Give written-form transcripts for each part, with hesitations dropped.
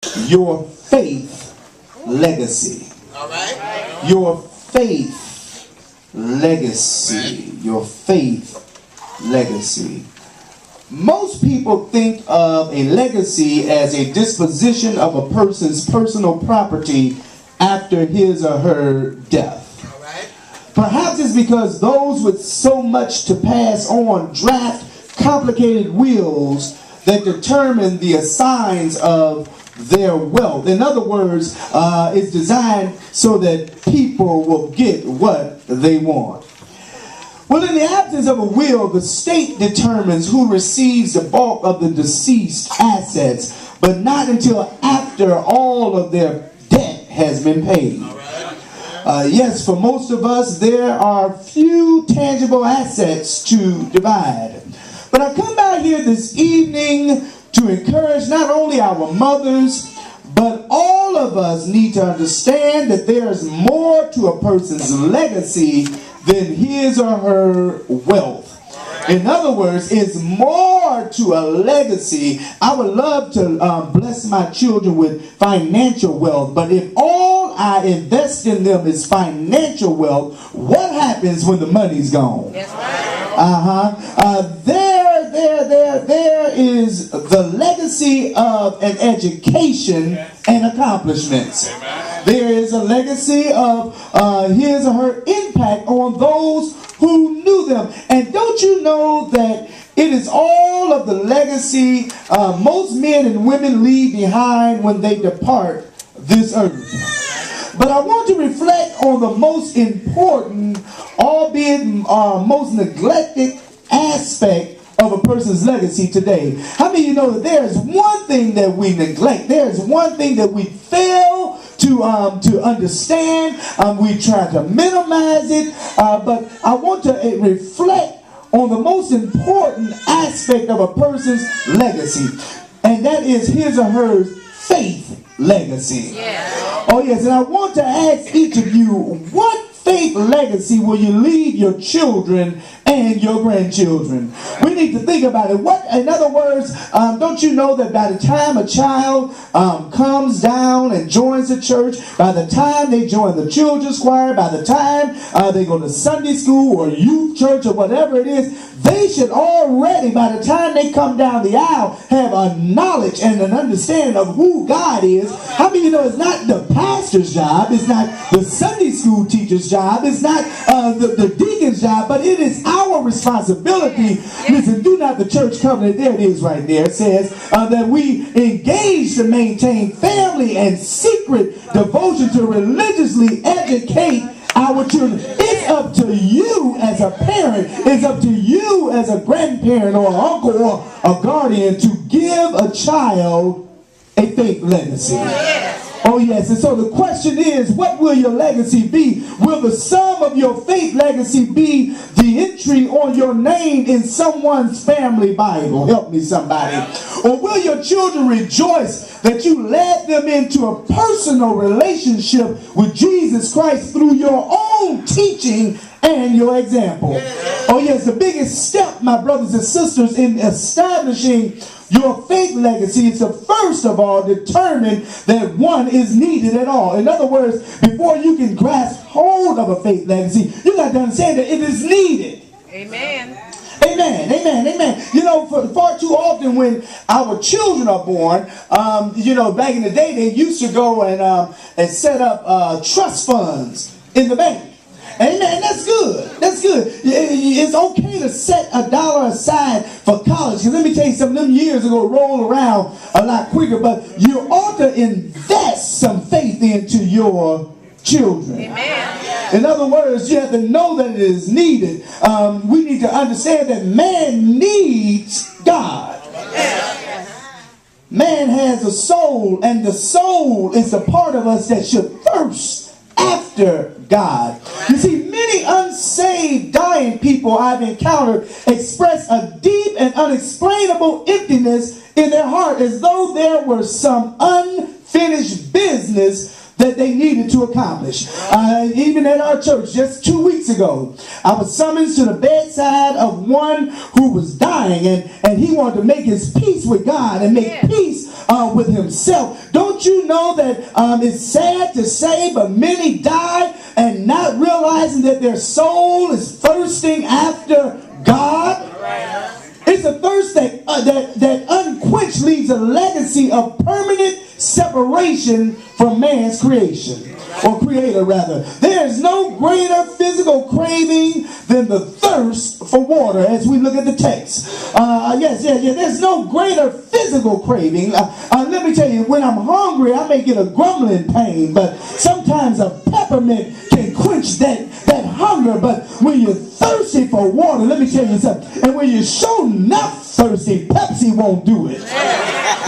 Your faith legacy. All right. Your faith legacy. Your faith legacy. Most people think of a legacy as a disposition of a person's personal property after his or her death. All right. Perhaps it's because those with so much to pass on draft complicated wills that determine the assigns of their wealth. In other words, it's designed so that people will get what they want. Well, in the absence of a will, the state determines who receives the bulk of the deceased assets, but not until after all of their debt has been paid. Yes, for most of us, there are few tangible assets to divide. But I come by here this evening to encourage not only our mothers, but all of us need to understand that there is more to a person's legacy than his or her wealth. In other words, it's more to a legacy. I would love to bless my children with financial wealth, but if all I invest in them is financial wealth, what happens when the money's gone? There is the legacy of an education and accomplishments. There is a legacy of his or her impact on those who knew them. And don't you know that it is all of the legacy most men and women leave behind when they depart this earth? But I want to reflect on the most important, albeit most neglected aspect of a person's legacy today. How many of you know that there is one thing that we neglect? There is one thing that we fail to understand. We try to minimize it, but I want to reflect on the most important aspect of a person's legacy, and that is his or her faith legacy. Oh yes, and I want to ask each of you, what faith legacy will you leave your children and your grandchildren? We need to think about it. In other words, don't you know that by the time a child comes down and joins the church, by the time they join the children's choir, by the time they go to Sunday school or youth church or whatever it is, they should already, by the time they come down the aisle, have a knowledge and an understanding of who God is. How many of you know it's not the pastor's job, it's not the Sunday school teacher's job, it's not the deacon's job, but it is our responsibility. Listen, do not the church covenant, there it is right there, it says that we engage to maintain family and secret devotion to religiously educate our children. It's up to you as a parent, it's up to you as a grandparent or an uncle or a guardian to give a child a faith legacy. Oh yes, and so the question is, what will your legacy be? Will the sum of your faith legacy be the entry on your name in someone's family Bible? Help me somebody. Or will your children rejoice that you led them into a personal relationship with Jesus Christ through your own teaching and your example? Oh yes, the biggest step, my brothers and sisters, in establishing your faith legacy is to first of all determine that one is needed at all. In other words, before you can grasp hold of a faith legacy, you got to understand that it is needed. Amen. Amen, amen, amen. You know, for far too often when our children are born, you know, back in the day, they used to go and set up trust funds in the bank. Amen. That's good. That's good. It's okay to set $1 aside for college. Because let me tell you something, them years ago roll around a lot quicker. But you ought to invest some faith into your children. Amen. In other words, you have to know that it is needed. We need to understand that man needs God. Man has a soul, and the soul is the part of us that should thirst after God. You see, many unsaved, dying people I've encountered express a deep and unexplainable emptiness in their heart, as though there were some unfinished business that they needed to accomplish. Even at our church just 2 weeks ago, I was summoned to the bedside of one who was dying, and he wanted to make his peace with God and make peace with himself. Don't don't you know that it's sad to say, but many die and not realizing that their soul is thirsting after God? It's a thirst that unquenched leaves a legacy of permanent separation from man's creation. Or creator, rather. There is no greater physical craving than the thirst for water, as we look at the text. There's no greater physical craving. Let me tell you, when I'm hungry, I may get a grumbling pain, but sometimes a peppermint can quench that hunger. But when you're thirsty for water, let me tell you something. And when you're sure enough thirsty, Pepsi won't do it.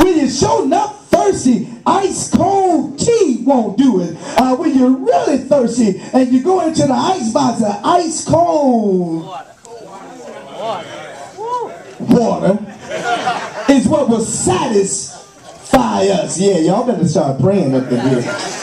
When you're sure enough thirsty, ice cold tea won't do it. When you're really thirsty and you go into the ice box, ice cold water is what will satisfy us. Yeah, y'all better start praying up in here.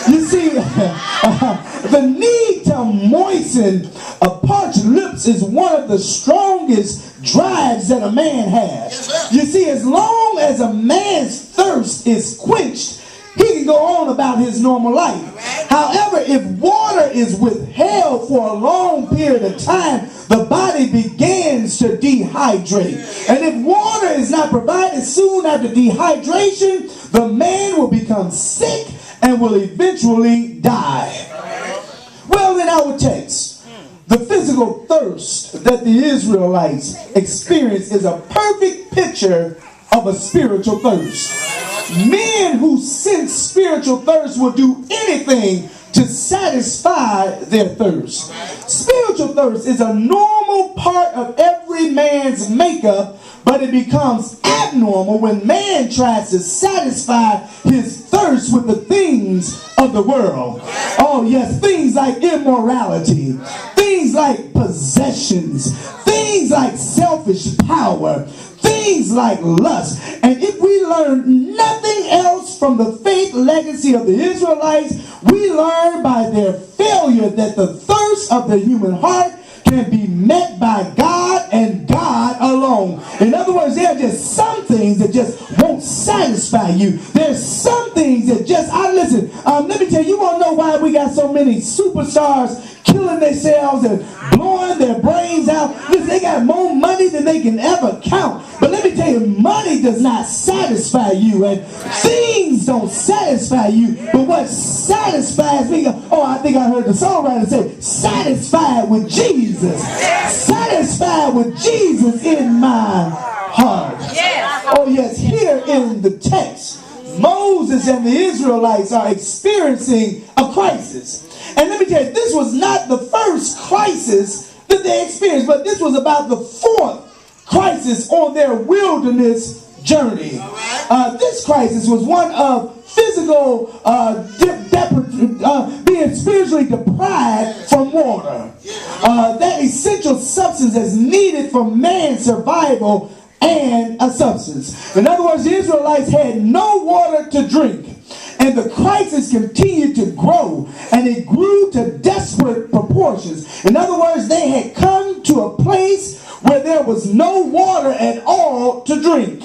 You see, the need to moisten a parched lips is one of the strongest drives that a man has. You see, as long as a man's thirst is quenched, he can go on about his normal life. However, if water is withheld for a long period of time, the body begins to dehydrate. And if water is not provided soon after dehydration, the man will become sick and will eventually die. Well, in our text, the physical thirst that the Israelites experienced is a perfect picture of a spiritual thirst. Men who sense spiritual thirst will do anything to satisfy their thirst. Spiritual thirst is a normal part of every man's makeup, but it becomes abnormal when man tries to satisfy his thirst with the things of the world. Oh yes, things like immorality, things like possessions, things like selfish power, things like lust. And if we learn nothing else from the faith legacy of the Israelites, we learn by their failure that the thirst of the human heart can be met by God and God alone. In other words, there are just some things that just won't satisfy you. There's some things that just, let me tell you, you won't know why we got so many superstars killing themselves and blowing their brains out. Listen, they got more money than they can ever count. But let me tell you, money does not satisfy you, and things don't satisfy you. But what satisfies me, I think I heard the songwriter say, satisfied with Jesus. Satisfied with Jesus in my heart. Oh yes, here in the text, Moses and the Israelites are experiencing a crisis. And let me tell you, this was not the first crisis that they experienced, but this was about the fourth crisis on their wilderness journey. This crisis was one of physical, being spiritually deprived from water. That essential substance is needed for man's survival and a substance. In other words, the Israelites had no water to drink. And the crisis continued to grow, and it grew to desperate proportions. In other words, they had come to a place where there was no water at all to drink.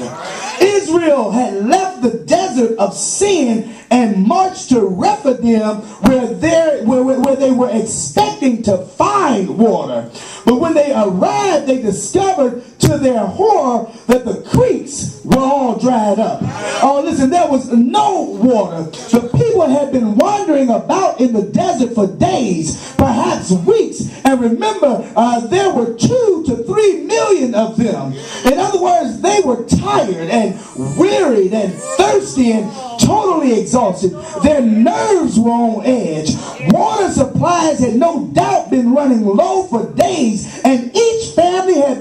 Israel had left the desert of sin and marched to Rephidim, where they were expecting to find water. But when they arrived, they discovered to their horror that the creeks were all dried up. Oh, listen, there was no water. The people had been wandering about in the desert for days, perhaps weeks. And remember, there were 2 to 3 million of them. In other words, they were tired and wearied and thirsty and totally exhausted. Their nerves were on edge. Water supplies had no doubt been running low for days, and each family had